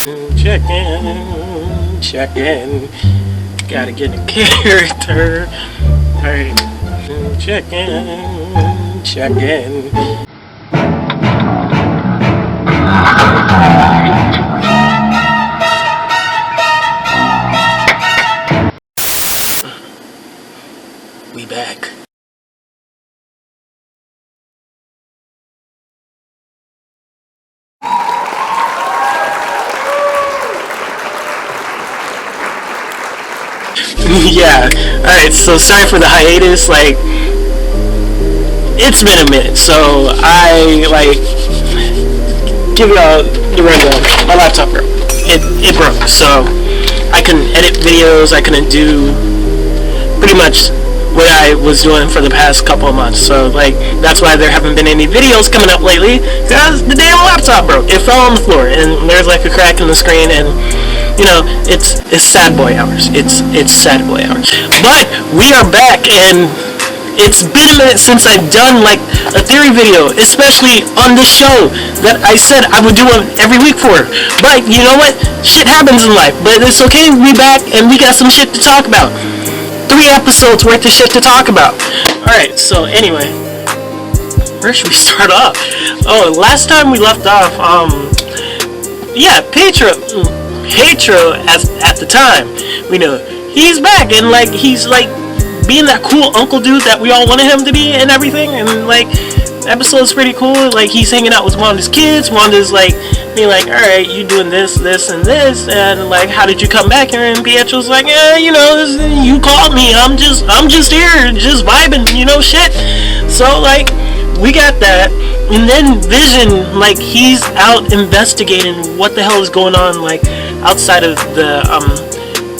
Check in. Gotta get a character. Alright. Check in. We back. Yeah, alright, so sorry for the hiatus, like, it's been a minute, so I, like, give y'all the rundown. My laptop broke. It broke, so I couldn't edit videos, I couldn't do pretty much what I was doing for the past couple of months, so, like, that's why there haven't been any videos coming up lately, because the damn laptop broke. It fell on the floor, and there's, like, a crack in the screen, and you know, it's sad boy hours. It's sad boy hours. But we are back, and it's been a minute since I've done like a theory video, especially on this show that I said I would do one every week for. But you know what? Shit happens in life. But it's okay. We back, and we got some shit to talk about. 3 episodes worth of shit to talk about. All right. So anyway, where should we start off? Oh, last time we left off, yeah, Pedro at the time, we know he's back, and like he's like being that cool uncle dude that we all wanted him to be and everything, and like the episode's pretty cool. Like he's hanging out with Wanda's kids. Wanda's like being like, all right, you doing this and this, and like, how did you come back here? And Pietro's like, yeah, you know, you called me, I'm just here just vibing, you know, shit. So like we got that, and then Vision, like he's out investigating what the hell is going on, like outside of the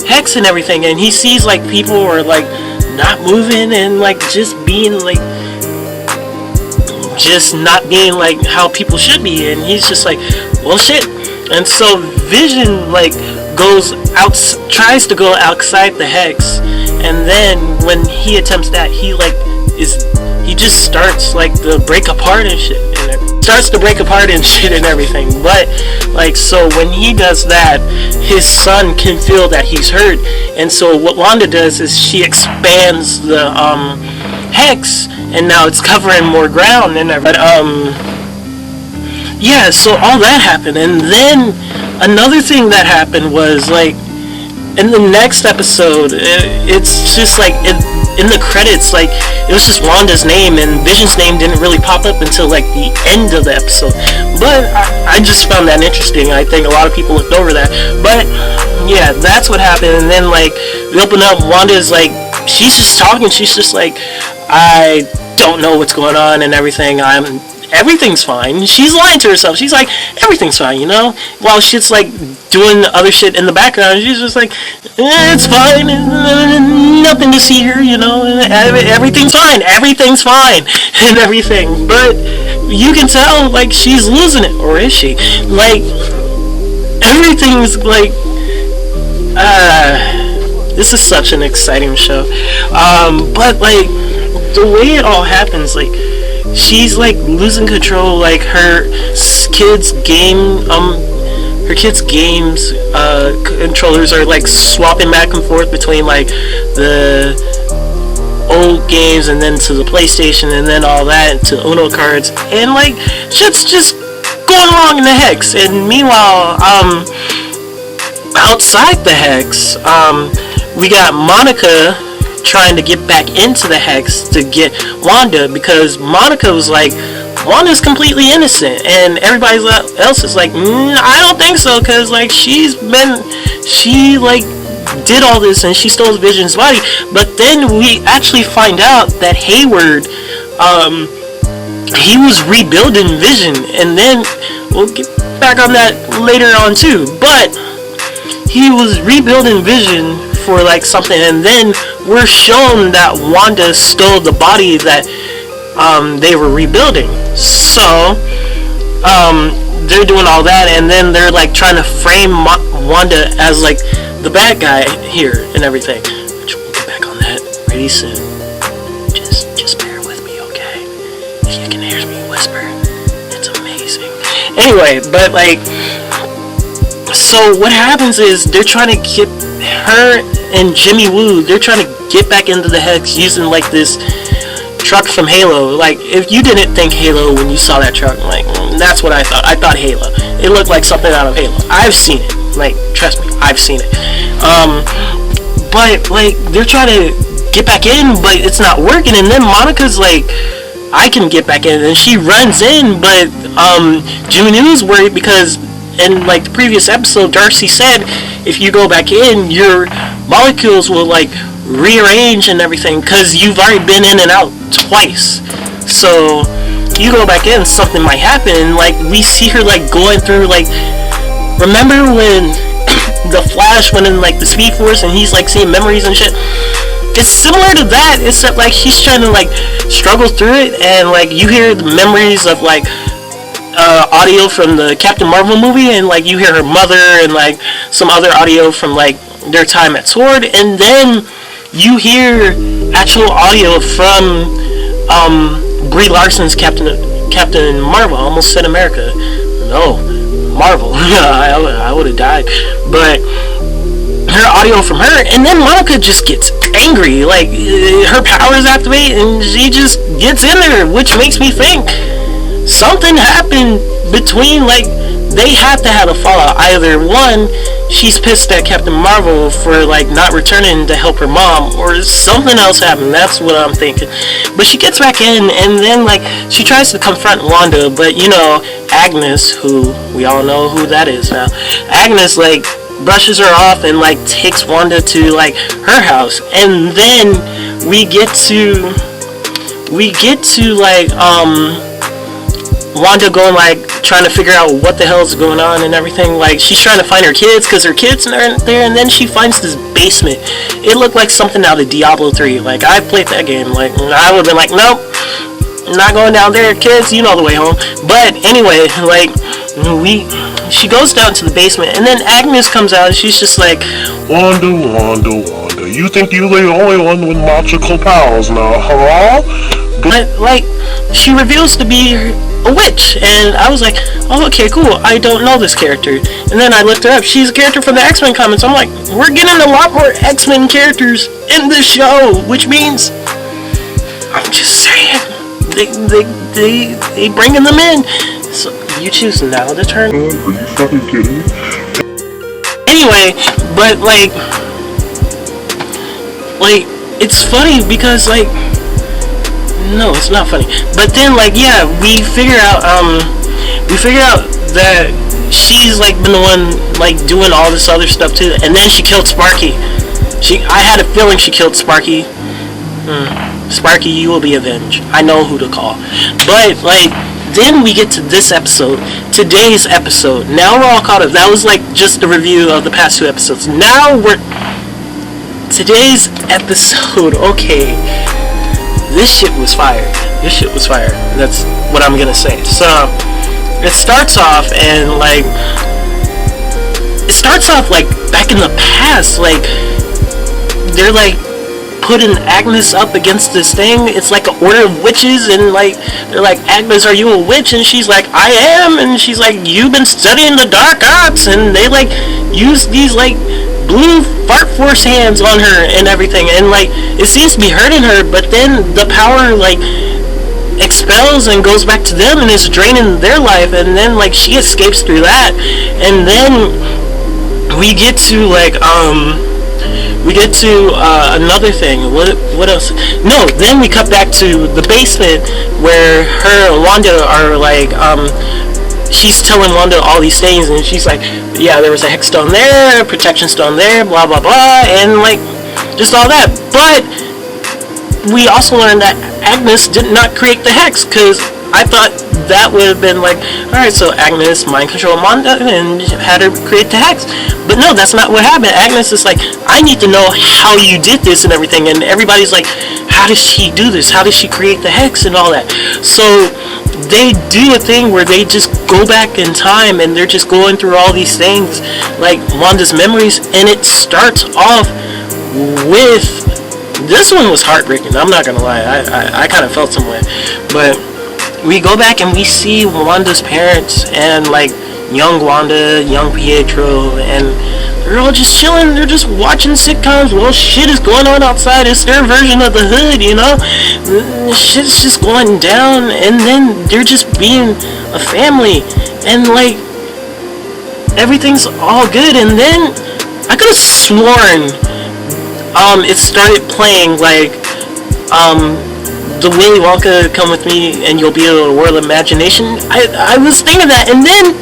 hex and everything, and he sees like people are like not moving and like just being like just not being like how people should be, and he's just like, well shit. And so Vision like goes out, tries to go outside the hex, and then when he attempts that, he like he just starts like to break apart and shit, and everything. But like, so when he does that, his son can feel that he's hurt, and so what Wanda does is she expands the hex, and now it's covering more ground and everything. Yeah, so all that happened, and then another thing that happened was like in the next episode, it's just like in the credits, like it was just Wanda's name, and Vision's name didn't really pop up until like the end of the episode. But I just found that interesting. I think a lot of people looked over that. But yeah, that's what happened. And then like we open up, Wanda's like, she's just talking. She's just like, I don't know what's going on and everything. Everything's fine. She's lying to herself. She's like, everything's fine, you know? While she's like doing other shit in the background, she's just like, it's fine, nothing to see here, you know? Everything's fine, and everything. But you can tell, like, she's losing it, or is she? Like, everything's like, this is such an exciting show. But like, the way it all happens, like, she's like losing control, like her kids games controllers are like swapping back and forth between like the old games and then to the PlayStation and then all that to Uno cards, and like shit's just going wrong in the hex. And meanwhile, outside the hex, we got Monica trying to get back into the hex to get Wanda, because Monica was like, Wanda's completely innocent, and everybody else is like, I don't think so, because like she like did all this and she stole Vision's body. But then we actually find out that Hayward, he was rebuilding Vision, and then we'll get back on that later on too, but he was rebuilding Vision for like something, and then we're shown that Wanda stole the body that they were rebuilding. So they're doing all that, and then they're like trying to frame Wanda as like the bad guy here and everything, which we'll get back on that pretty soon. Just bear with me, okay? If you can hear me whisper, it's amazing. Anyway, but like So what happens is they're trying to get her and Jimmy Woo, they're trying to get back into the hex using like this truck from Halo. Like, if you didn't think Halo when you saw that truck, like, that's what I thought. I thought Halo. It looked like something out of Halo. I've seen it. Like, trust me, I've seen it. But like, they're trying to get back in, but it's not working. And then Monica's like, I can get back in, and she runs in, but Jimmy Woo's worried because in like the previous episode, Darcy said if you go back in, your molecules will like rearrange and everything because you've already been in and out twice. So you go back in, something might happen. Like, we see her like going through, like, remember when the Flash went in like the Speed Force and he's like seeing memories and shit? It's similar to that, except like he's trying to like struggle through it, and like you hear the memories of like audio from the Captain Marvel movie, and like you hear her mother and like some other audio from like their time at Sword, and then you hear actual audio from Brie Larson's Captain Marvel. I almost said America. No, Marvel. I would have died. But her audio from her, and then Monica just gets angry. Like, her powers activate, and she just gets in there, which makes me think something happened between, like, they have to have a fallout. Either one, she's pissed at Captain Marvel for like not returning to help her mom, or something else happened. That's what I'm thinking. But she gets back in, and then like she tries to confront Wanda, but you know, Agnes, who we all know who that is now, Agnes like brushes her off and like takes Wanda to like her house, and then we get to like Wanda going like trying to figure out what the hell is going on and everything. Like, she's trying to find her kids because her kids aren't there, and then she finds this basement. It looked like something out of Diablo 3. Like, I played that game. Like, I would have been like, nope, not going down there, kids, you know the way home. But anyway, like, she goes down to the basement, and then Agnes comes out, and she's just like, Wanda, you think you're the only one with magical powers now, huh? but like, she reveals to be a witch, and I was like, oh, okay, cool, I don't know this character. And then I looked her up. She's a character from the X-Men comics. I'm like, we're getting a lot more X-Men characters in this show, which means, I'm just saying, they bringing them in. So you choose now to turn. Are you fucking kidding me? Anyway, but like it's funny because like, no, it's not funny. But then like, yeah, we figure out that she's like been the one like doing all this other stuff too, and then she killed Sparky. I had a feeling she killed Sparky. Sparky, you will be avenged. I know who to call. But like, then we get to this episode, today's episode. Now we're all caught up. That was like just a review of the past 2 episodes. Now today's episode. Okay, this shit was fire. That's what I'm gonna say. So it starts off and like, back in the past. Like, they're like putting Agnes up against this thing. It's like an order of witches, and like, they're like, Agnes, are you a witch? And she's like, I am. And she's like, you've been studying the dark arts. And they like use these like blue fart force hands on her and everything, and like, it seems to be hurting her, but then the power like expels and goes back to them and is draining their life, and then like she escapes through that. And then we get to like another thing. What else? No, then we cut back to the basement where her and Wanda are like, she's telling Wanda all these things, and she's like, yeah, there was a hex stone there, a protection stone there, blah blah blah, and like, just all that. But we also learned that Agnes did not create the hex, because I thought that would have been like, alright, so Agnes mind controlled Wanda and had her create the hex. But no, that's not what happened. Agnes is like, I need to know how you did this and everything, and everybody's like, how does she do this? How does she create the hex and all that? So they do a thing where they just go back in time, and they're just going through all these things, like Wanda's memories, and it starts off with, this one was heartbreaking, I'm not gonna lie. I kind of felt some way. But we go back and we see Wanda's parents, and like, young Wanda, young Pietro, and they're all just chilling. They're just watching sitcoms. Well, shit is going on outside. It's their version of the hood, you know? Shit's just going down, and then they're just being a family, and like everything's all good. And then I could have sworn it started playing like the Willy Wonka Come With Me and You'll Be Able to World Imagination. I was thinking that, and then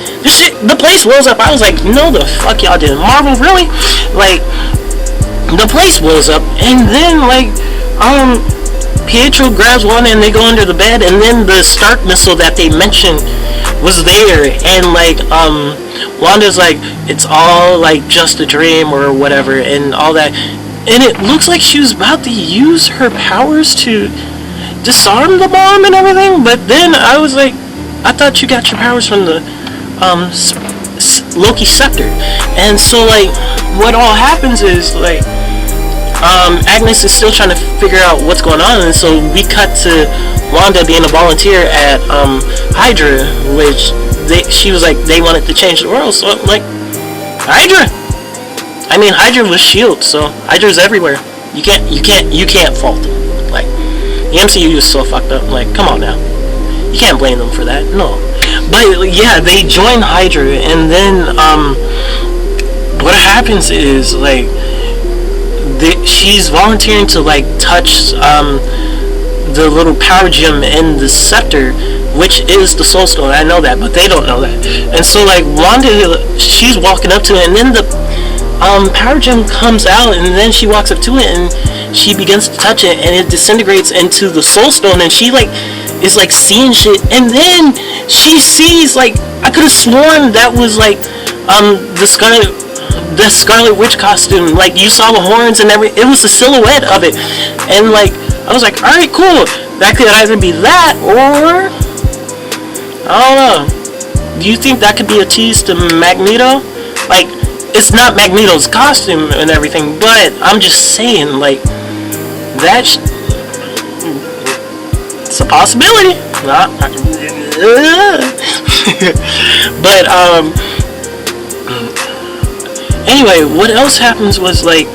the place blows up. I was like, no the fuck y'all didn't. Marvel, really? Like, the place blows up, and then like Pietro grabs one and they go under the bed, and then the Stark missile that they mentioned was there, and like Wanda's like, it's all like just a dream or whatever and all that, and it looks like she was about to use her powers to disarm the bomb and everything. But then I was like, I thought you got your powers from the Loki scepter. And so like what all happens is like Agnes is still trying to figure out what's going on, and so we cut to Wanda being a volunteer at Hydra, which she was like they wanted to change the world. So I'm like, Hydra, I mean Hydra was S.H.I.E.L.D., so Hydra's everywhere. You can't fault them. Like, the MCU is so fucked up. Like, come on now, you can't blame them for that. No, but yeah, they join Hydra, and then what happens is like she's volunteering to like touch the little power gem in the scepter, which is the Soul Stone. I know that, but they don't know that. And so like Wanda, she's walking up to it, and then the power gem comes out, and then she walks up to it and she begins to touch it, and it disintegrates into the Soul Stone, and she like is like seeing shit, and then she sees like, I could have sworn that was like the Scarlet Witch costume. Like, you saw the horns and everything. It was the silhouette of it, and like I was like, alright, cool, that could either be that, or I don't know. Do you think that could be a tease to Magneto? Like, it's not Magneto's costume and everything, but I'm just saying, like, it's a possibility. But anyway, what else happens was like,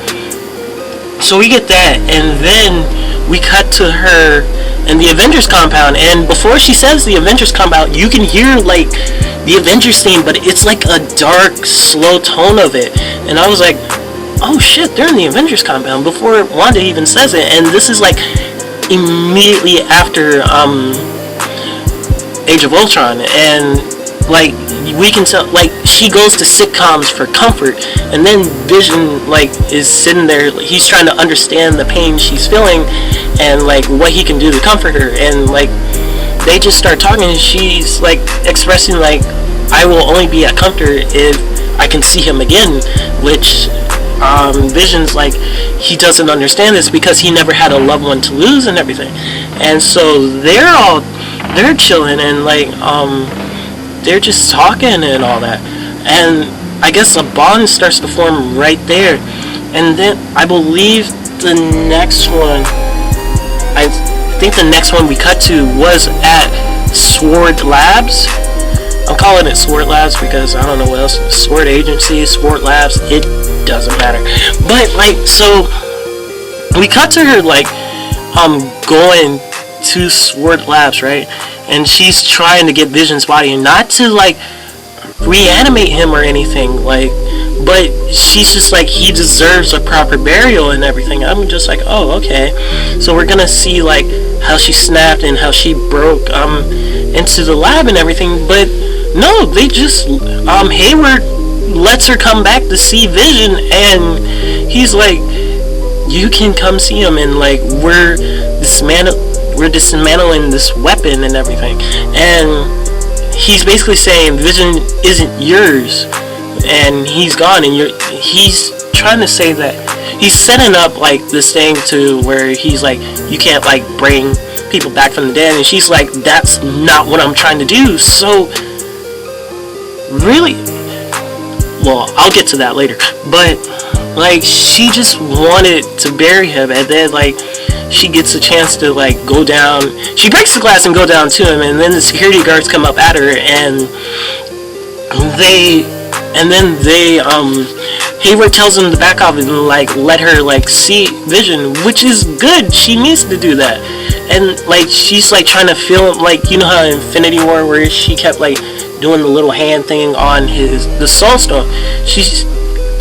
so we get that, and then we cut to her in the Avengers compound, and before she says the Avengers compound, you can hear like the Avengers theme, but it's like a dark, slow tone of it, and I was like, oh shit, they're in the Avengers compound before Wanda even says it. And this is like immediately after Age of Ultron, and like we can tell, like, she goes to sitcoms for comfort, and then Vision like is sitting there, he's trying to understand the pain she's feeling and like what he can do to comfort her, and like they just start talking, and she's like expressing like, I will only be at comfort if I can see him again, which Vision's like, he doesn't understand this because he never had a loved one to lose and everything. And so they're chilling, and like they're just talking and all that, and I guess a bond starts to form right there. And then I believe the next one, I think the next one we cut to was at Sword Labs. I'm calling it Sword Labs because I don't know what else. Sword Agency, Sword Labs, it doesn't matter. But like, so we cut to her like going to Sword Labs, right? And she's trying to get Vision's body, and not to like reanimate him or anything, like, but she's just like, he deserves a proper burial and everything. I'm just like, oh, okay. So we're gonna see like how she snapped and how she broke into the lab and everything. But no, they just Hayward lets her come back to see Vision, and he's like, you can come see him, and like we're dismantling this weapon and everything. And he's basically saying Vision isn't yours, and he's gone, and he's trying to say that he's setting up like this thing to where he's like, you can't like bring people back from the dead, and she's like, that's not what I'm trying to do. So really, well, I'll get to that later, but like, she just wanted to bury him, and then like she gets a chance to like go down, she breaks the glass and go down to him, and then the security guards come up at her, and Hayward tells him to back off and like let her like see Vision, which is good. She needs to do that. And like she's like trying to feel like, you know how in Infinity War where she kept like doing the little hand thing on the Soul Stone. She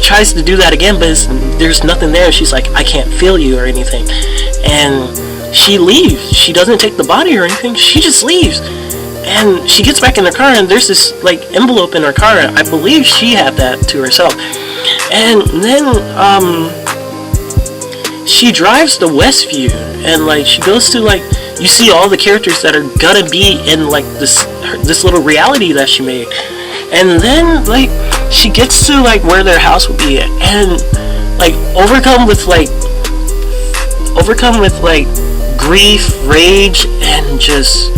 tries to do that again, but there's nothing there. She's like, I can't feel you or anything, and she leaves. She doesn't take the body or anything. She just leaves. And she gets back in her car, and there's this like envelope in her car. I believe she had that to herself. And then she drives to Westview, and like she goes to like, you see all the characters that are gonna be in like this little reality that she made. And then like she gets to like where their house would be, and like overcome with grief, rage, and just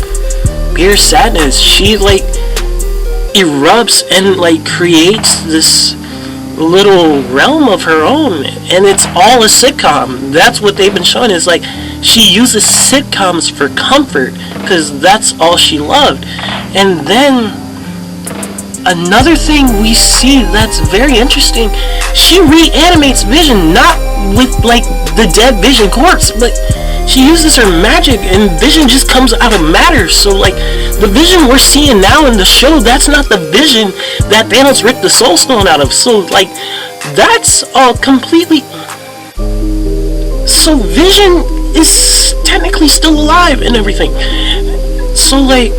pure sadness, she like erupts and like creates this little realm of her own, and it's all a sitcom. That's what they've been showing, is like she uses sitcoms for comfort because that's all she loved. And then another thing we see that's very interesting, she reanimates Vision, not with like the dead Vision corpse, but she uses her magic and Vision just comes out of matter. So like the Vision we're seeing now in the show, that's not the Vision that Thanos ripped the Soul Stone out of. So like that's all completely, so Vision is technically still alive and everything. So like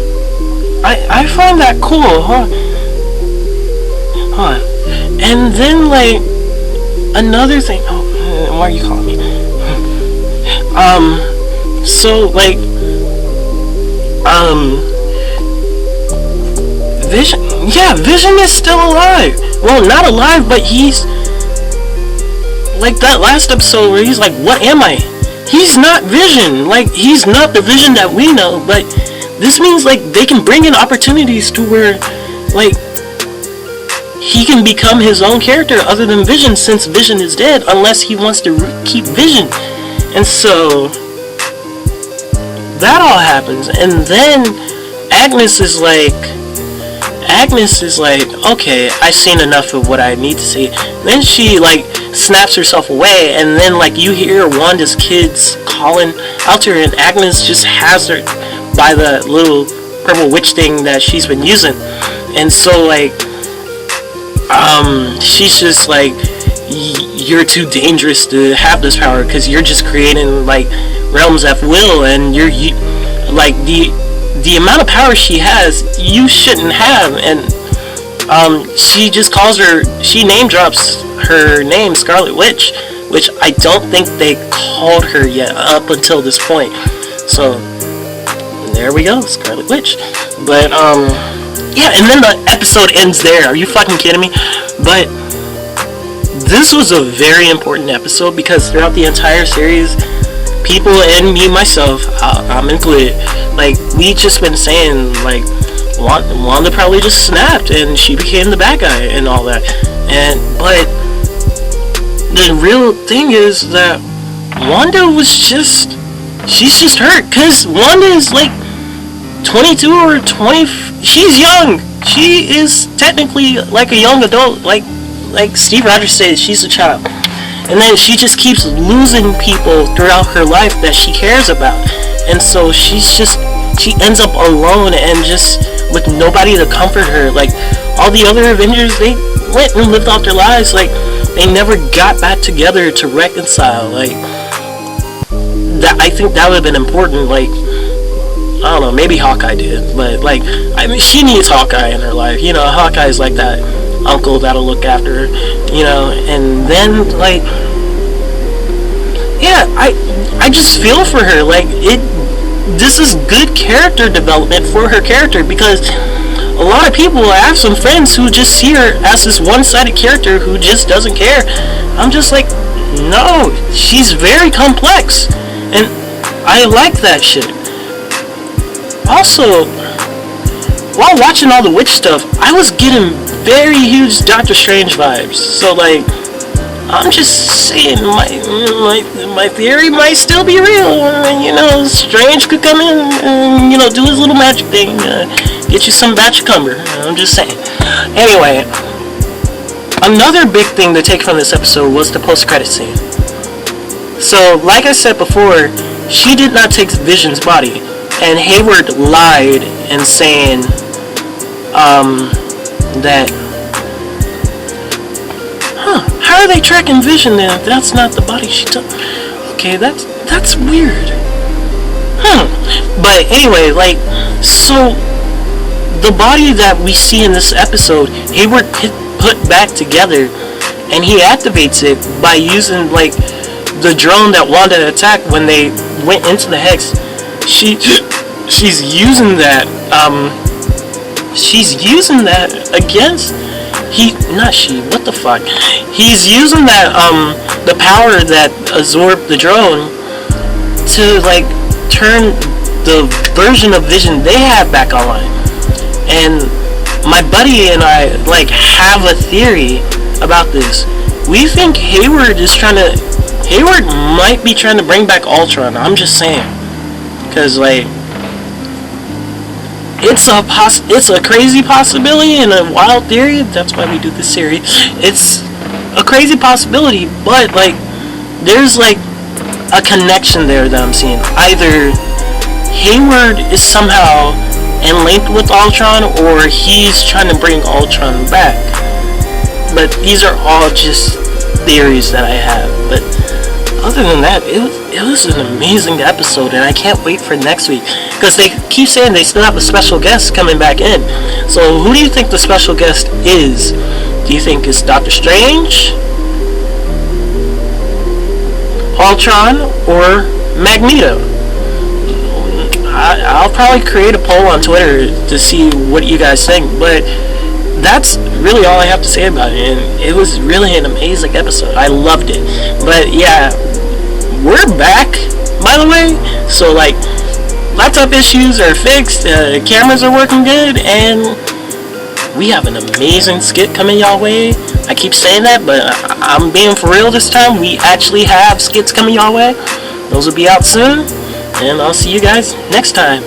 I find that cool, huh? And then like another thing, why are you calling me? So like Vision, yeah, Vision is still alive. Well, not alive, but he's like that last episode where he's like, what am I? He's not Vision. Like, he's not the Vision that we know. But this means like they can bring in opportunities to where like he can become his own character other than Vision, since Vision is dead, unless he wants to keep Vision. And so that all happens, and then Agnes is like, okay, I've seen enough of what I need to see. Then she like snaps herself away, and then like you hear Wanda's kids calling out to her, and Agnes just has her by the little purple witch thing that she's been using. And so like she's just like, you're too dangerous to have this power because you're just creating like realms at will, and you're like the amount of power she has you shouldn't have. And she just calls her, she name drops her name, Scarlet Witch, which I don't think they called her yet up until this point. So there we go, Scarlet Witch. But yeah, and then the episode ends there. Are you fucking kidding me? But this was a very important episode because throughout the entire series, people and me myself, I'm included, like we just been saying like Wanda probably just snapped and she became the bad guy and all that. And but the real thing is that Wanda was just, she's just hurt because Wanda is like 22 or 20. She's young. She is technically like a young adult, like Steve Rogers said, she's a child. And then she just keeps losing people throughout her life that she cares about. And so she ends up alone and just with nobody to comfort her. Like all the other Avengers, they went and lived out their lives. Like they never got back together to reconcile. Like that, I think that would have been important. Like I don't know, maybe Hawkeye did, but like I mean, she needs Hawkeye in her life. You know, Hawkeye's like that uncle that'll look after her, you know. And then like yeah, I just feel for her. Like this is good character development for her character, because a lot of people, I have some friends who just see her as this one-sided character who just doesn't care. I'm just like, no, she's very complex, and I like that shit. Also, while watching all the witch stuff, I was getting very huge Doctor Strange vibes. So like, I'm just saying, my theory might still be real. You know, Strange could come in and, you know, do his little magic thing, get you some batch cumber. I'm just saying. Anyway, another big thing to take from this episode was the post-credit scene. So, like I said before, she did not take Vision's body, and Hayward lied in saying that, how are they tracking Vision then? That's not the body she took. Okay, that's weird. But anyway, like, so the body that we see in this episode, Hayward put back together, and he activates it by using, like, the drone that Wanda attacked when they went into the Hex. She's using that. She's using that against. What the fuck? He's using that. The power that absorbed the drone to, like, turn the version of Vision they have back online. And my buddy and I, like, have a theory about this. We think Hayward might be trying to bring back Ultron. I'm just saying, because, like, it's a crazy possibility and a wild theory. That's why we do this series. It's a crazy possibility, but, like, there's, like, a connection there that I'm seeing. Either Hayward is somehow linked with Ultron, or he's trying to bring Ultron back. But these are all just theories that I have. But other than that, it was an amazing episode, and I can't wait for next week, because they keep saying they still have a special guest coming back in. So who do you think the special guest is? Do you think it's Doctor Strange, Ultron, or Magneto? I'll probably create a poll on Twitter to see what you guys think, but that's really all I have to say about it, and it was really an amazing episode. I loved it. But yeah, we're back, by the way, so, like, laptop issues are fixed, cameras are working good, and we have an amazing skit coming y'all way. I keep saying that, but I'm being for real this time. We actually have skits coming y'all way. Those will be out soon, and I'll see you guys next time.